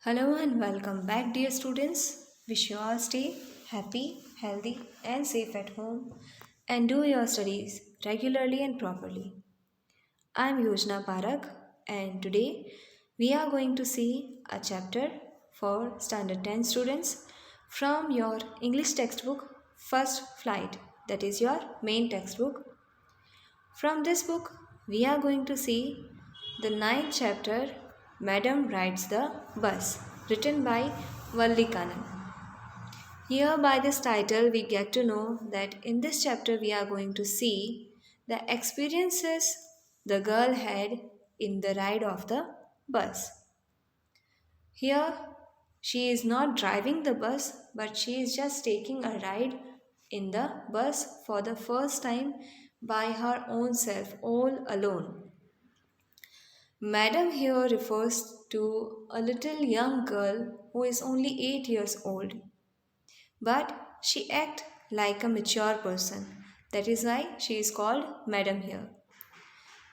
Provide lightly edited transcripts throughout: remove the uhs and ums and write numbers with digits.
Hello and welcome back, dear students. Wish you all stay happy, healthy, and safe at home and do your studies regularly and properly. I'm Yojana Parak, and today we are going to see a chapter for Standard 10 students from your English textbook First Flight, that is your main textbook. From this book, we are going to see the ninth chapter, Madam Rides the Bus, written by Valli Kannan. Here, by this title, we get to know that in this chapter, we are going to see the experiences the girl had in the ride of the bus. Here, she is not driving the bus, but she is just taking a ride in the bus for the first time by her own self, all alone. Madam here refers to a little young girl who is only 8 years old, but she acts like a mature person. That is why she is called Madam here.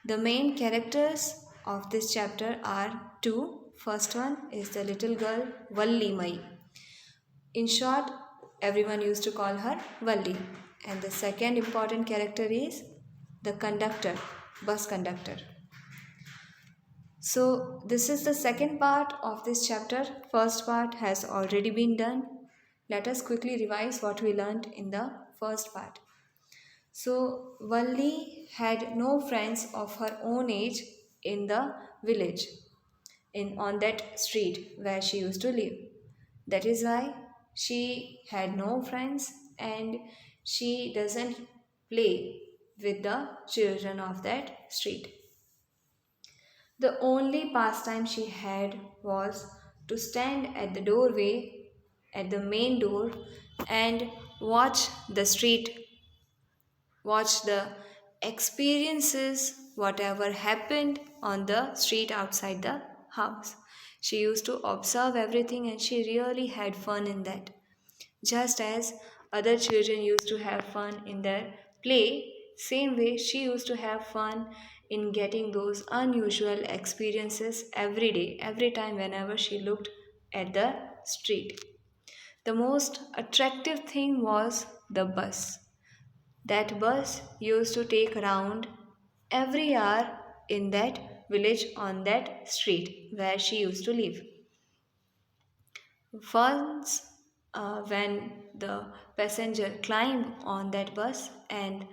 The main characters of this chapter are two. First one is the little girl Valli Mai. In short, everyone used to call her Valli. And the second important character is the conductor, bus conductor. So, this is the second part of this chapter. First part has already been done. Let us quickly revise what we learned in the first part. So, Valli had no friends of her own age in the village, on that street where she used to live. That is why she had no friends and she doesn't play with the children of that street. The only pastime she had was to stand at the doorway, at the main door, and watch the street, watch the experiences, whatever happened on the street outside the house. She used to observe everything and she really had fun in that. Just as other children used to have fun in their play, same way she used to have fun in getting those unusual experiences every day, every time whenever she looked at the street. The most attractive thing was the bus. That bus used to take round every hour in that village on that street where she used to live. Once, when the passenger climbed on that bus, and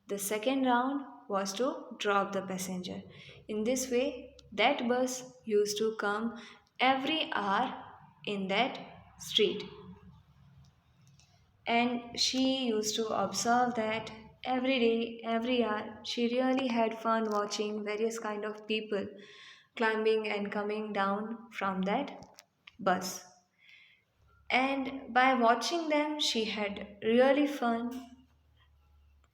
the second round was to drop the passenger. In this way, that bus used to come every hour in that street. And she used to observe that every day, every hour. She really had fun watching various kind of people climbing and coming down from that bus. And by watching them, she had really fun.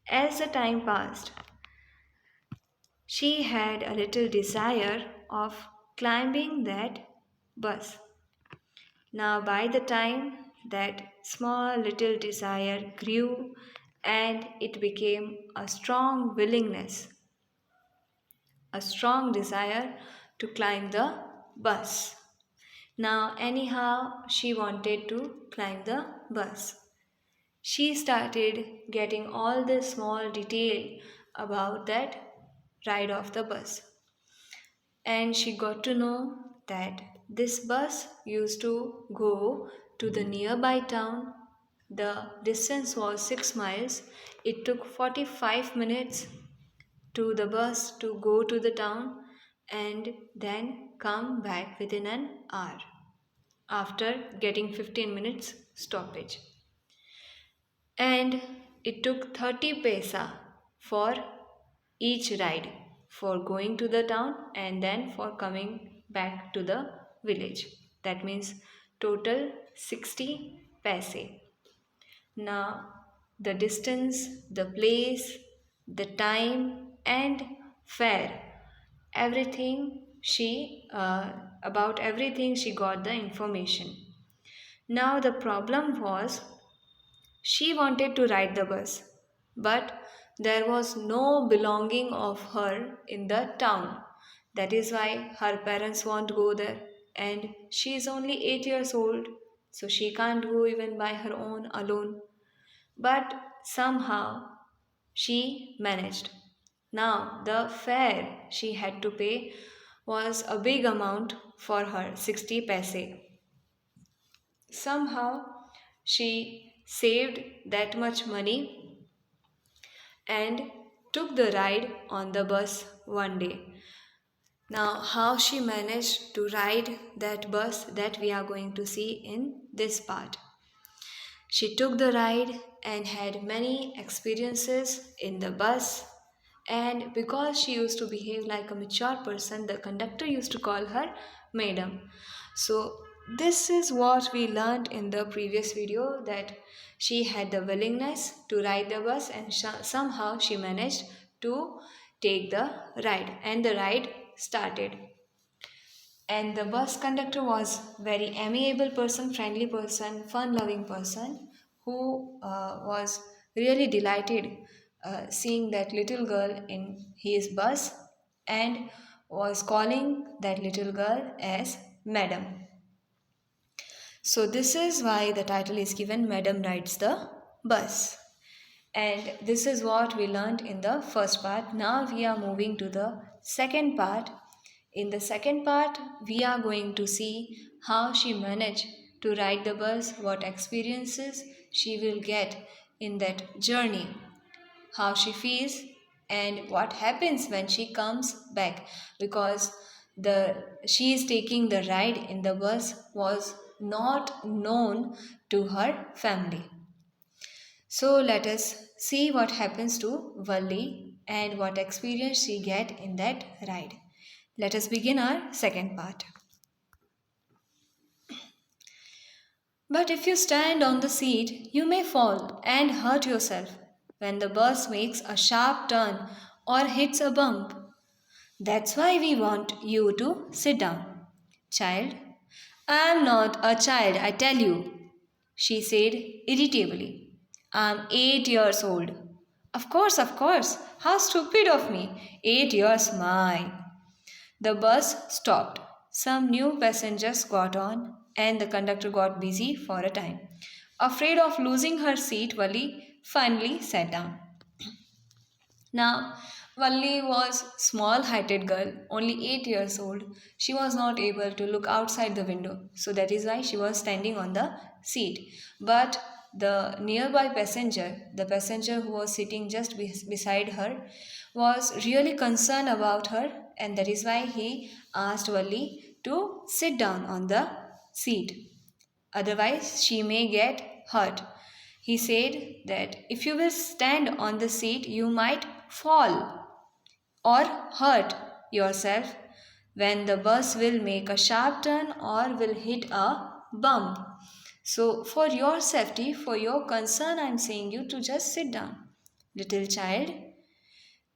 As the time passed, she had a little desire of climbing that bus. Now, by the time that small little desire grew and it became a strong willingness, a strong desire to climb the bus. Now, anyhow, she wanted to climb the bus. She started getting all the small detail about that ride of the bus. And she got to know that this bus used to go to the nearby town. The distance was 6 miles. It took 45 minutes to the bus to go to the town and then come back within an hour after getting 15 minutes stoppage. And it took 30 paisa for each ride, for going to the town and then for coming back to the village. That means total 60 paise. Now, the distance, the place, the time, and fare, everything about everything she got the information. Now, the problem was she wanted to ride the bus, but there was no belonging of her in the town. That is why her parents won't go there and she is only 8 years old, so she can't go even by her own alone. But somehow she managed. Now, the fare she had to pay was a big amount for her, 60 paise. Somehow she saved that much money and took the ride on the bus one day. Now, how she managed to ride that bus, that we are going to see in this part. She took the ride and had many experiences in the bus. And because she used to behave like a mature person, the conductor used to call her Madam. So, this is what we learned in the previous video, that she had the willingness to ride the bus and somehow she managed to take the ride, and the ride started. And the bus conductor was very amiable person, friendly person, fun loving person, who was really delighted seeing that little girl in his bus, and was calling that little girl as Madam. So this is why the title is given, Madam Rides the Bus. And this is what we learned in the first part. Now we are moving to the second part. In the second part, we are going to see how she managed to ride the bus, what experiences she will get in that journey, how she feels, and what happens when she comes back, because the she is taking the ride in the bus was not known to her family. So let us see what happens to Valli and what experience she get in that ride. Let us begin our second part. But if you stand on the seat, you may fall and hurt yourself when the bus makes a sharp turn or hits a bump. That's why we want you to sit down. Child, I'm not a child, I tell you, she said irritably. I'm 8 years old. Of course. How stupid of me. 8 years, my. The bus stopped. Some new passengers got on, and the conductor got busy for a time. Afraid of losing her seat, Valli finally sat down. Now, Valli was small-heighted girl, only 8 years old. She was not able to look outside the window, so that is why she was standing on the seat. But the nearby passenger, the passenger who was sitting just beside her, was really concerned about her, and that is why he asked Valli to sit down on the seat. Otherwise, she may get hurt. He said that if you will stand on the seat, you might fall or hurt yourself when the bus will make a sharp turn or will hit a bump. So, for your safety, for your concern, I am saying you to just sit down, little child.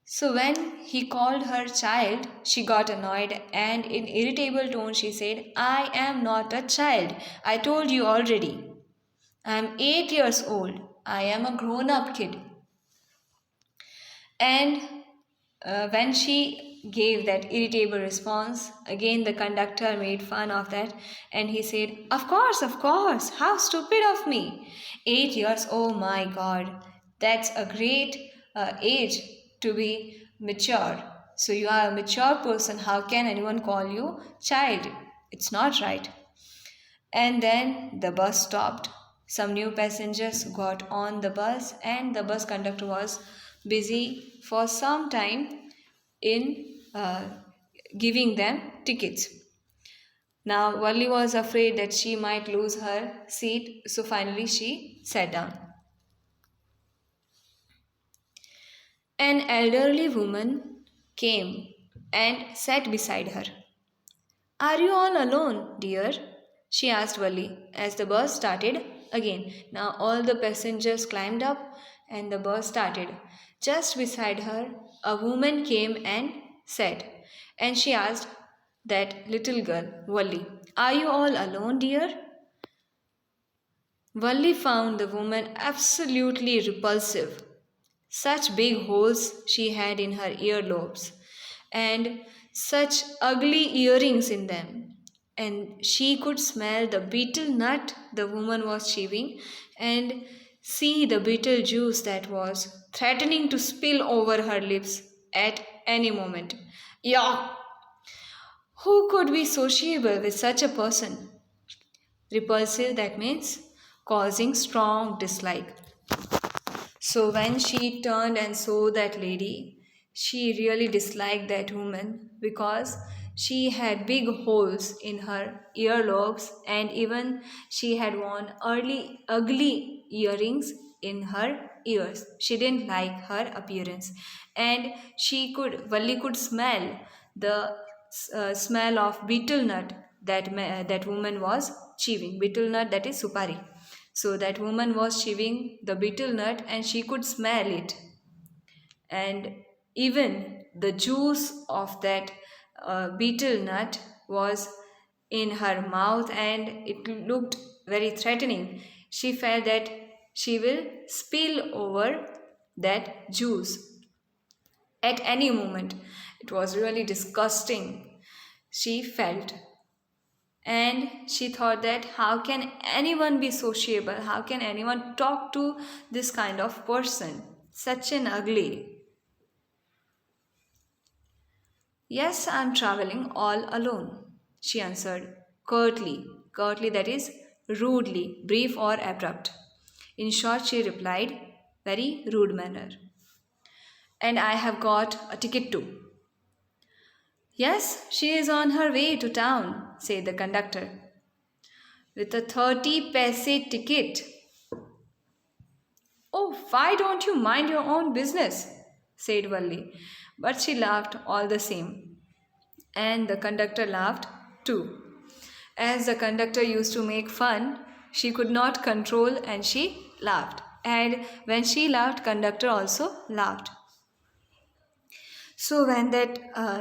So, when he called her child, she got annoyed and in irritable tone she said, I am not a child. I told you already. I am 8 years old. I am a grown up kid. And when she gave that irritable response, again the conductor made fun of that and he said, of course, how stupid of me. 8 years, oh my god, that's a great age to be mature. So you are a mature person, how can anyone call you child? It's not right. And then the bus stopped. Some new passengers got on the bus, and the bus conductor was busy for some time in giving them tickets. Now, Valli was afraid that she might lose her seat, so finally she sat down. An elderly woman came and sat beside her. Are you all alone, dear? She asked Valli as the bus started again. Now all the passengers climbed up and the bus started. Just beside her, a woman came and sat. And she asked that little girl, Valli, are you all alone, dear? Valli found the woman absolutely repulsive. Such big holes she had in her earlobes, and such ugly earrings in them, and she could smell the betel nut the woman was chewing and see the betel juice that was threatening to spill over her lips at any moment. Yeah, who could be sociable with such a person? Repulsive, that means causing strong dislike. So when she turned and saw that lady, she really disliked that woman because she had big holes in her earlobes and even she had worn early ugly earrings in her ears. She didn't like her appearance and Valli could smell the smell of betel nut that woman was chewing. Betel nut, that is supari. So that woman was chewing the betel nut and she could smell it. And even the juice of that betel nut was in her mouth and it looked very threatening. She felt that she will spill over that juice at any moment. It was really disgusting, she felt. And she thought that how can anyone be sociable, how can anyone talk to this kind of person, such an ugly. Yes, I'm traveling all alone, she answered curtly, that is rudely, brief or abrupt. In short, she replied, very rude manner. And I have got a ticket too. Yes, she is on her way to town, said the conductor. With a 30 paise ticket. Oh, why don't you mind your own business? Said Valli. But she laughed all the same. And the conductor laughed too. As the conductor used to make fun, she could not control and she laughed. And when she laughed, conductor also laughed. So when that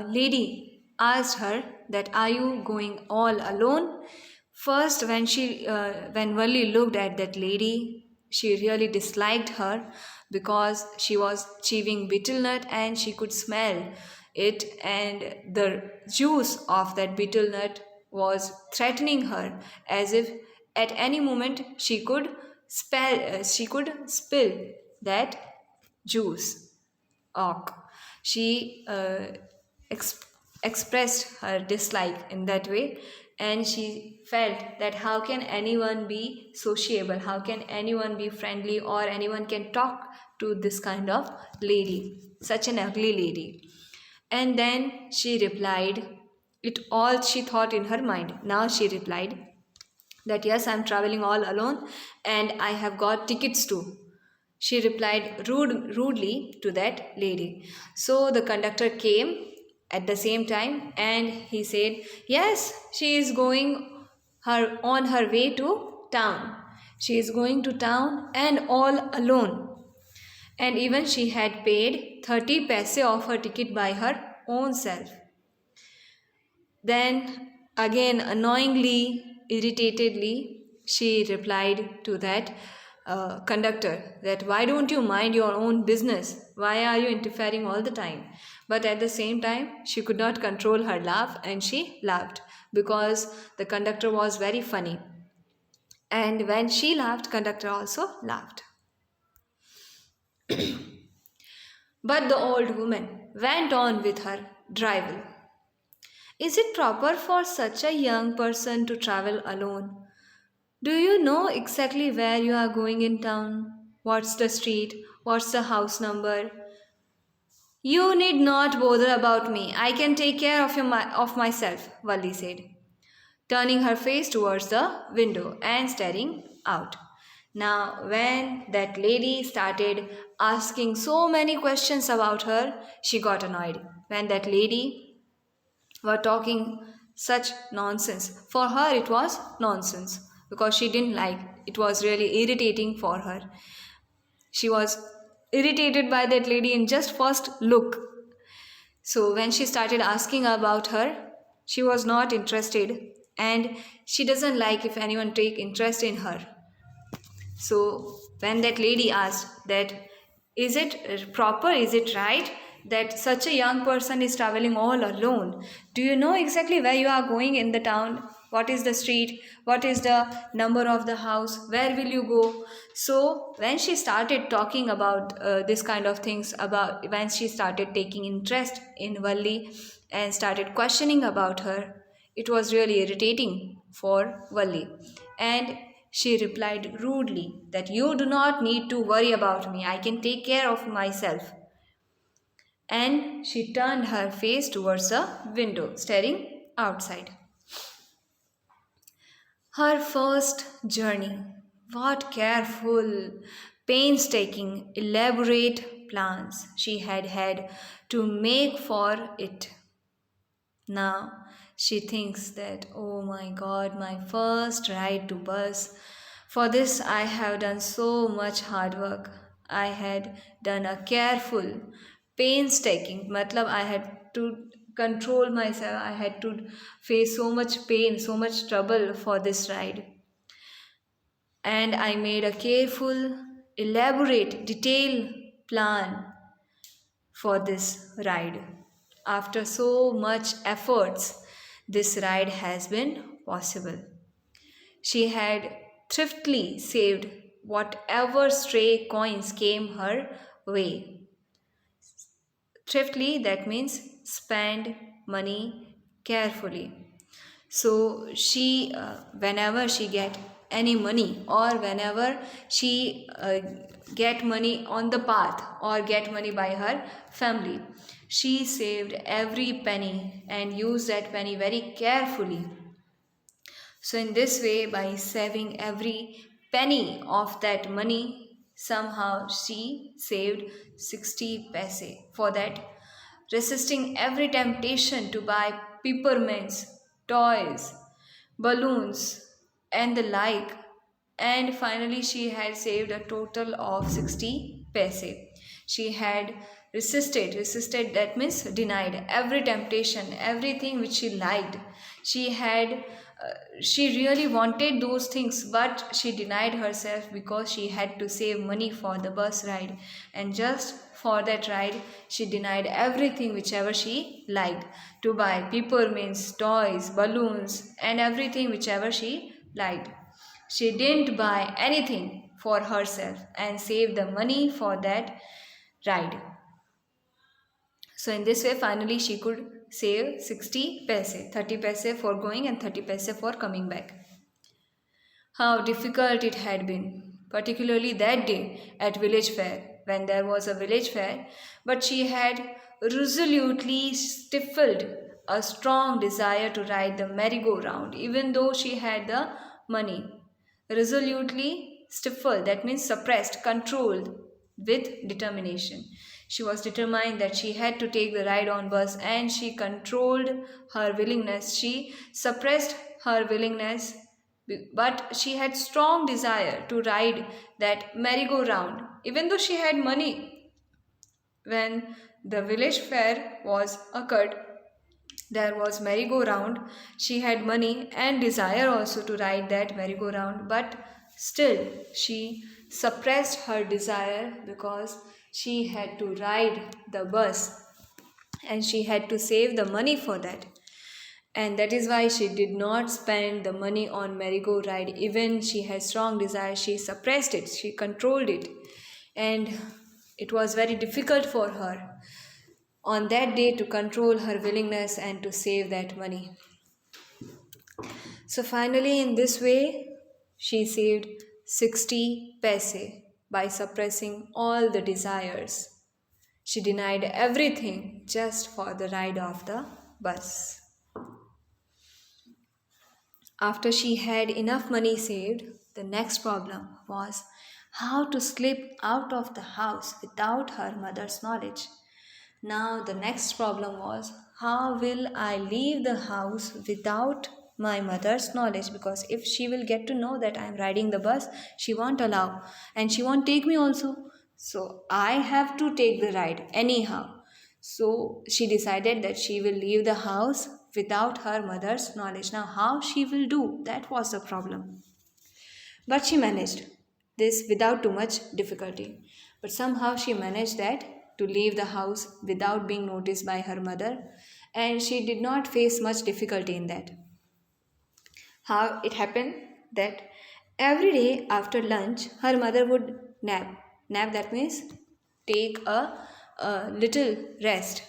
lady asked her that are you going all alone? First, when Valli looked at that lady, she really disliked her because she was chewing betel nut and she could smell it, and the juice of that betel nut was threatening her as if at any moment she could spill that juice. Ok. She ex- expressed her dislike in that way and she felt that how can anyone be sociable, how can anyone be friendly, or anyone can talk to this kind of lady, such an ugly lady. And then she replied it all she thought in her mind. Now she replied that yes, I'm traveling all alone and I have got tickets too. She replied rudely to that lady. So the conductor came at the same time and he said, yes, she is going her on her way to town. She is going to town and all alone. And even she had paid 30 paise of her ticket by her own self. Then, again, annoyingly, irritatedly, she replied to that conductor that why don't you mind your own business? Why are you interfering all the time? But at the same time, she could not control her laugh and she laughed because the conductor was very funny. And when she laughed, conductor also laughed. But the old woman went on with her drivel. Is it proper for such a young person to travel alone? Do you know exactly where you are going in town? What's the street? What's the house number? You need not bother about me. I can take care of myself, Valli said, turning her face towards the window and staring out. Now, when that lady started asking so many questions about her, she got annoyed. When that lady were talking such nonsense. For her, it was nonsense because she didn't like it, was really irritating for her. She was irritated by that lady in just first look. So when she started asking about her, she was not interested and she doesn't like if anyone take interest in her. So when that lady asked that is it proper, is it right that such a young person is traveling all alone? Do you know exactly where you are going in the town? what is the street, what is the number of the house, where will you go. So when she started talking about this kind of things, about when she started taking interest in Valli and started questioning about her, it was really irritating for Valli. And she replied rudely that you do not need to worry about me, I can take care of myself. And she turned her face towards a window, staring outside. Her first journey. What careful, painstaking, elaborate plans she had had to make for it. Now she thinks that, oh my god, my first ride to bus. For this, I have done so much hard work. I had done a careful, painstaking, matlab I had to control myself, I had to face so much pain, so much trouble for this ride. And I made a careful, elaborate, detailed plan for this ride. After so much efforts, this ride has been possible. She had thriftily saved whatever stray coins came her way. Thriftily, that means spend money carefully. So she, whenever she get any money, or whenever she get money on the path, or get money by her family, she saved every penny and used that penny very carefully. So in this way, by saving every penny of that money, somehow she saved 60 paise. For that, resisting every temptation to buy peppermints, toys, balloons, and the like. And finally, she had saved a total of 60 paise. She had resisted, that means denied every temptation, everything which she liked. She had she really wanted those things, but she denied herself because she had to save money for the bus ride. And just for that ride, she denied everything whichever she liked to buy peppermints, toys, balloons, and everything whichever she liked. She didn't buy anything for herself and saved the money for that ride. So in this way, finally she could save 60 paise, 30 paise for going and 30 paise for coming back. How difficult it had been, particularly that day at village fair, when there was a village fair, but she had resolutely stifled a strong desire to ride the merry-go-round, even though she had the money. Resolutely stifled, that means suppressed, controlled with determination. She was determined that she had to take the ride on bus, and she controlled her willingness. She suppressed her willingness, but she had strong desire to ride that merry-go-round, even though she had money. When the village fair was occurred, there was merry-go-round. She had money and desire also to ride that merry-go-round, but still she suppressed her desire because she had to ride the bus and she had to save the money for that. And that is why she did not spend the money on merry-go-round. Even she had strong desire, she suppressed it, she controlled it, and it was very difficult for her on that day to control her willingness and to save that money. So finally, in this way, she saved 60 paise by suppressing all the desires. She denied everything just for the ride of the bus. After she had enough money saved, the next problem was how to slip out of the house without her mother's knowledge. Now, the next problem was how will I leave the house without my mother's knowledge? Because if she will get to know that I am riding the bus, she won't allow and she won't take me also. So, I have to take the ride anyhow. So, she decided that she will leave the house without her mother's knowledge. Now, how she will do? That was the problem. But she managed this without too much difficulty. But somehow she managed that to leave the house without being noticed by her mother, and she did not face much difficulty in that. How it happened that every day after lunch, her mother would nap. Nap, that means take a little rest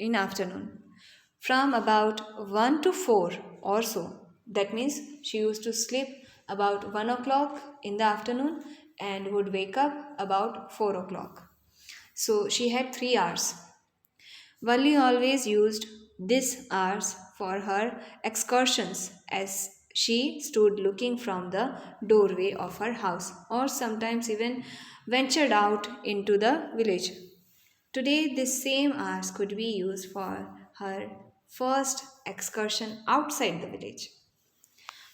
in afternoon from about 1 to 4 or so. That means she used to sleep about 1 o'clock in the afternoon and would wake up about 4 o'clock. So she had 3 hours. Valli always used these hours for her excursions as she stood looking from the doorway of her house or sometimes even ventured out into the village. Today, these same hours could be used for her first excursion outside the village.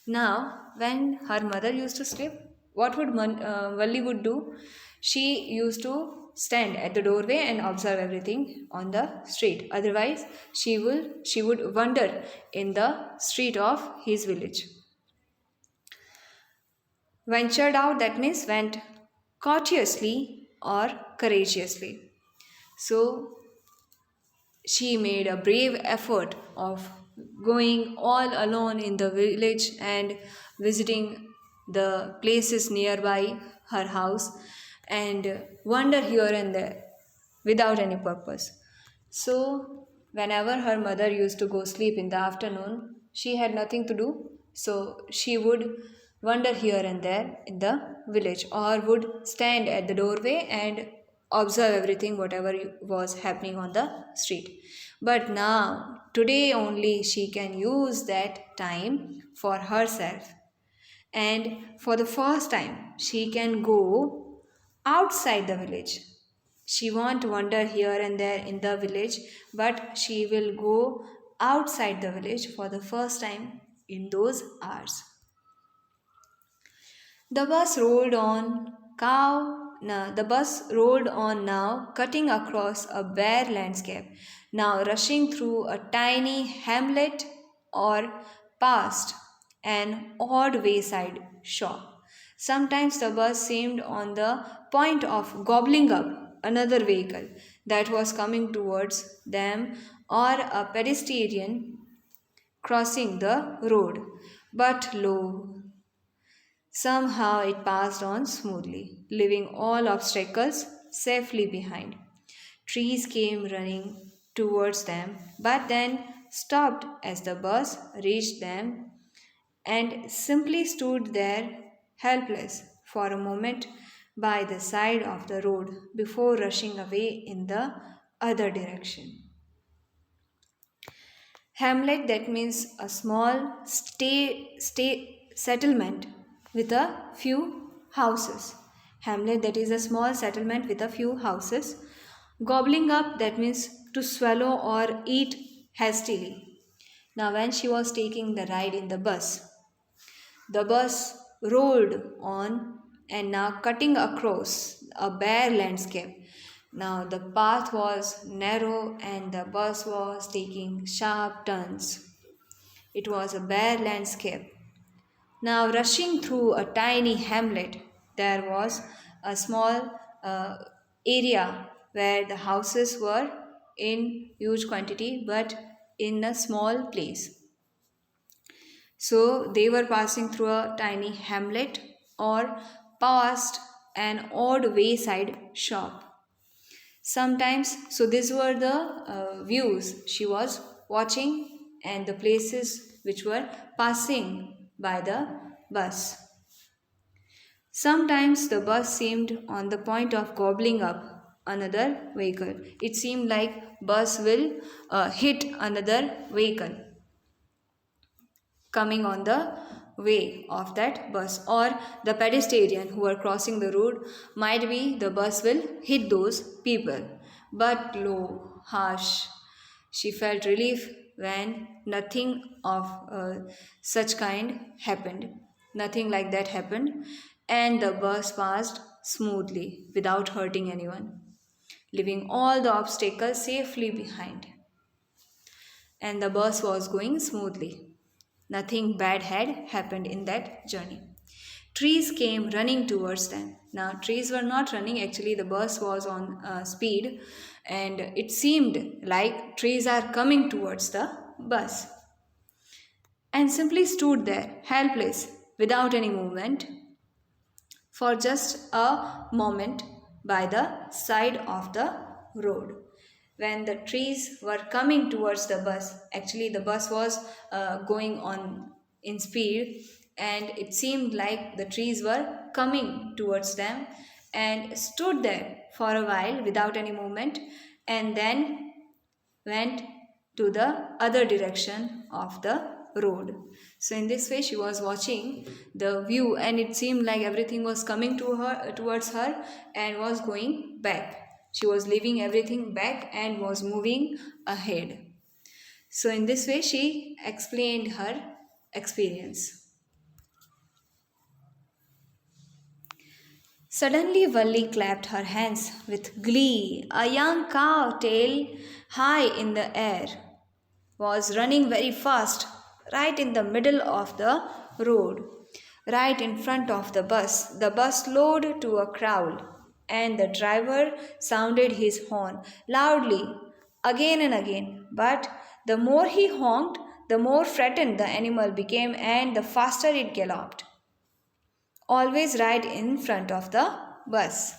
Now, when her mother used to sleep, what would Valli would do? She used to stand at the doorway and observe everything on the street. Otherwise, she would wander in the street of his village. Ventured out, that means went courteously or courageously. So she made a brave effort of going all alone in the village and visiting the places nearby her house and wander here and there without any purpose. So, whenever her mother used to go sleep in the afternoon, she had nothing to do, so she would wander here and there in the village or would stand at the doorway and observe everything whatever was happening on the street. But now, today only she can use that time for herself, and for the first time she can go outside the village. She won't wander here and there in the village, but she will go outside the village for the first time in those hours. The bus rolled on the bus rolled on now, cutting across a bare landscape, now rushing through a tiny hamlet or past an odd wayside shop. Sometimes the bus seemed on the point of gobbling up another vehicle that was coming towards them or a pedestrian crossing the road. But lo, somehow it passed on smoothly, leaving all obstacles safely behind. Trees came running towards them, but then stopped as the bus reached them and simply stood there helpless for a moment by the side of the road before rushing away in the other direction. Hamlet, that means a small stay settlement with a few houses. Hamlet, that is a small settlement with a few houses. Gobbling up, that means to swallow or eat hastily. Now, when she was taking the ride in the bus rolled on and now cutting across a bare landscape. Now the path was narrow and the bus was taking sharp turns. It was a bare landscape. Now, rushing through a tiny hamlet, there was a small area where the houses were in huge quantity but in a small place. So they were passing through a tiny hamlet or past an odd wayside shop. Sometimes, so these were the views she was watching and the places which were passing by the bus. Sometimes the bus seemed on the point of gobbling up another vehicle. It seemed like bus will hit another vehicle coming on the way of that bus, or the pedestrian who are crossing the road, might be the bus will hit those people. But lo, harsh, she felt relief when nothing of such kind happened. Nothing like that happened, and the bus passed smoothly without hurting anyone, leaving all the obstacles safely behind. And the bus was going smoothly. Nothing bad had happened in that journey. Trees came running towards them. Now, trees were not running, actually, the bus was on speed, and it seemed like trees are coming towards the bus. and simply stood there, helpless, without any movement, for just a moment by the side of the road. When the trees were coming towards the bus, actually, the bus was going on in speed, and it seemed like the trees were coming towards them and stood there for a while without any movement, and then went to the other direction of the road. So in this way she was watching the view, and it seemed like everything was coming to her towards her and was going back. She was leaving everything back and was moving ahead. So in this way she explained her experience. Suddenly, Valli clapped her hands with glee. A young cow, tail high in the air, was running very fast right in the middle of the road, right in front of the bus. The bus slowed to a crawl, and the driver sounded his horn loudly again and again. But the more he honked, the more frightened the animal became and the faster it galloped, always right in front of the bus.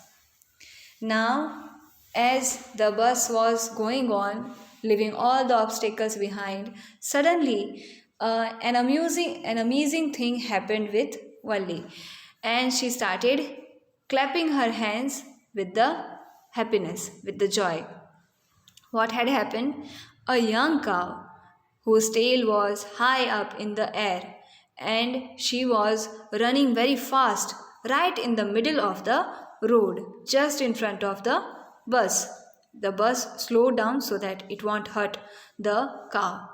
Now, as the bus was going on, leaving all the obstacles behind, suddenly an amazing thing happened with Valli, and she started clapping her hands with the happiness, with the joy. What had happened? A young cow whose tail was high up in the air, and she was running very fast right in the middle of the road, just in front of the bus. The bus slowed down so that it won't hurt the cow,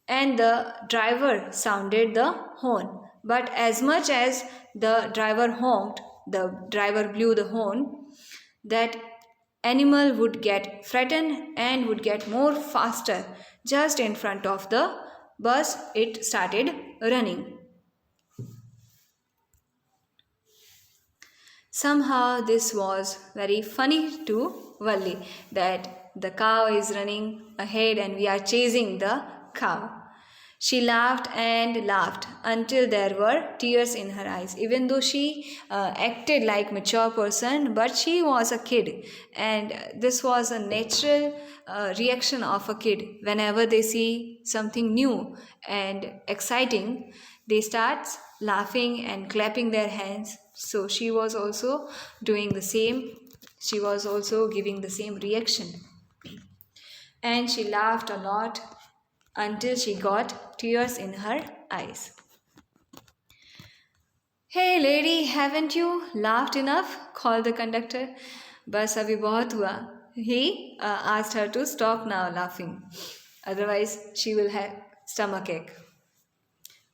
and the driver sounded the horn. But as much as the driver honked, the driver blew the horn, that animal would get frightened and would get more faster. Just in front of the bus it started running. Somehow this was very funny to Valli, that the cow is running ahead and we are chasing the cow. She laughed and laughed until there were tears in her eyes. Even though she acted like mature person, but she was a kid, and this was a natural reaction of a kid. Whenever they see something new and exciting, they start laughing and clapping their hands. So she was also doing the same. She was also giving the same reaction, and she laughed a lot until she got tears in her eyes. Hey lady, haven't you laughed enough? Called the conductor. Bas abhi bahut hua. He asked her to stop now laughing. Otherwise, she will have stomachache.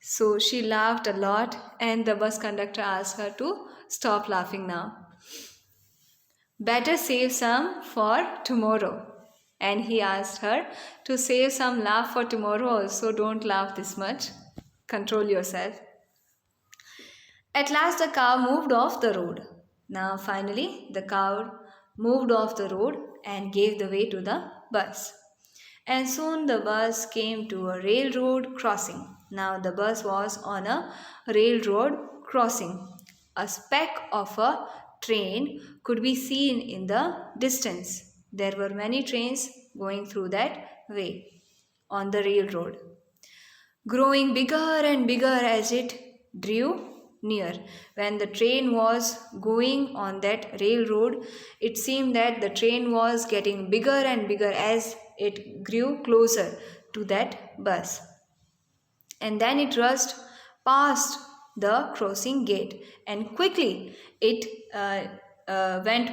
So she laughed a lot, and the bus conductor asked her to stop laughing now. Better save some for tomorrow. And he asked her to save some laugh for tomorrow also. Don't laugh this much. Control yourself. At last the cow moved off the road. Now finally the cow moved off the road and gave the way to the bus. And soon the bus came to a railroad crossing. Now the bus was on a railroad crossing. A speck of a train could be seen in the distance. There were many trains going through that way on the railroad, growing bigger and bigger as it drew near. When the train was going on that railroad, it seemed that the train was getting bigger and bigger as it grew closer to that bus. And then it rushed past the crossing gate, and quickly it went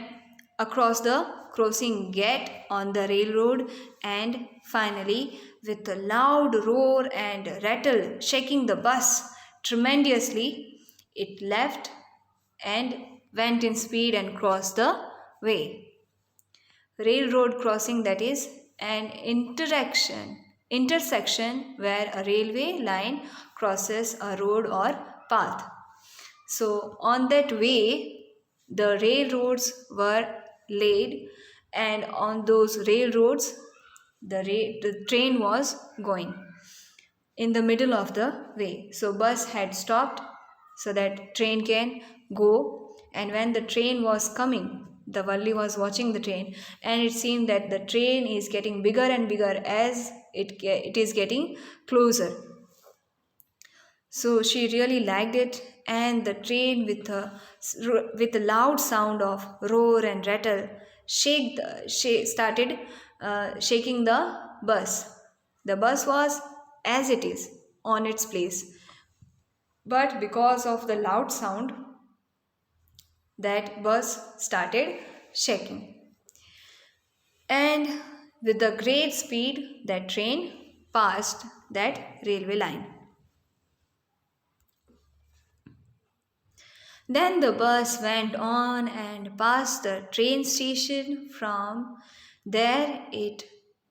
across the crossing gate on the railroad, and finally, with a loud roar and rattle shaking the bus tremendously, it left and went in speed and crossed the way. Railroad crossing, that is an intersection where a railway line crosses a road or path. So on that way the railroads were laid, and on those railroads the train was going. in the middle of the way. So bus had stopped so that train can go, and when the train was coming, the Valli was watching the train, and it seemed that the train is getting bigger and bigger as it is getting closer. So she really liked it, and the train with a loud sound of roar and rattle started shaking the bus. The bus was as it is on its place, but because of the loud sound, that bus started shaking. And with the great speed, that train passed that railway line. Then the bus went on and past the train station. From there, it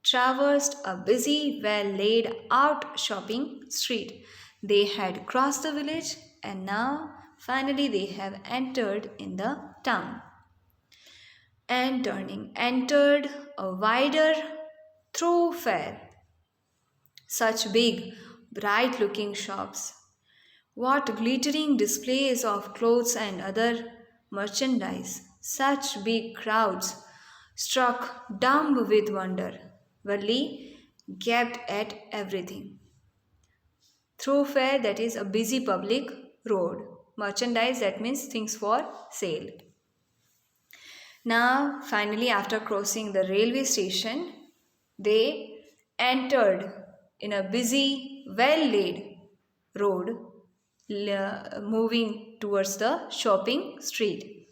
traversed a busy, well laid out shopping street. They had crossed the village, and now finally they have entered in the town. And turning, entered a wider thoroughfare. Such big, bright looking shops. What glittering displays of clothes and other merchandise! Such big crowds! Struck dumb with wonder, Valli gaped at everything. Thoroughfare, that is a busy public road. Merchandise, that means things for sale. Now, finally, after crossing the railway station, they entered in a busy, well laid road moving towards the shopping street,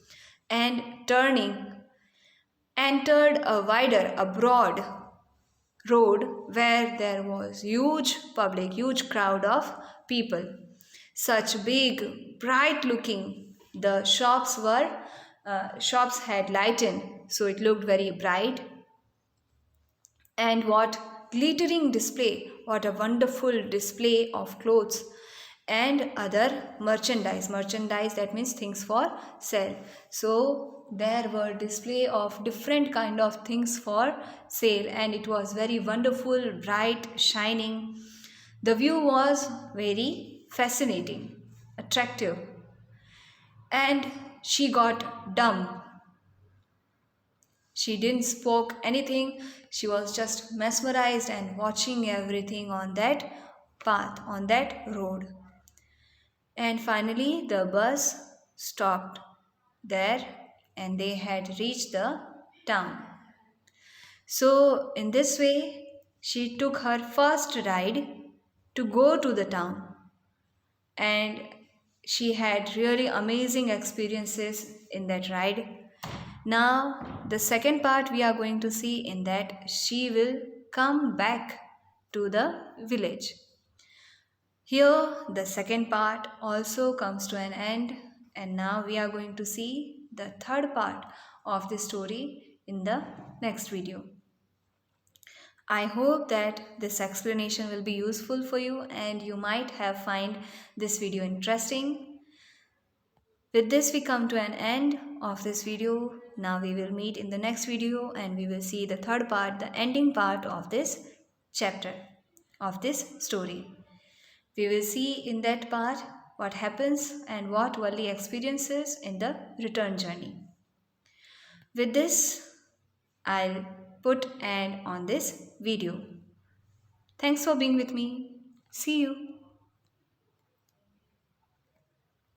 and turning entered a wider, a broad road where there was huge crowd of people. Such big, bright looking, the shops had lightened, so it looked very bright. And what glittering display, what a wonderful display of clothes and other merchandise, that means things for sale. So there were display of different kind of things for sale, and it was very wonderful, bright, shining. The view was very fascinating, attractive, and she got dumb. She didn't spoke anything. She was just mesmerized and watching everything on that path, on that road. And finally, the bus stopped there, and they had reached the town. So, in this way, she took her first ride to go to the town, and she had really amazing experiences in that ride. Now, the second part we are going to see in that she will come back to the village. Here, the second part also comes to an end, and now we are going to see the third part of the story in the next video. I hope that this explanation will be useful for you and you might have find this video interesting. With this, we come to an end of this video. Now we will meet in the next video and we will see the third part, the ending part of this chapter, of this story. We will see in that part what happens and what Valli experiences in the return journey. With this, I'll put end on this video. Thanks for being with me. See you.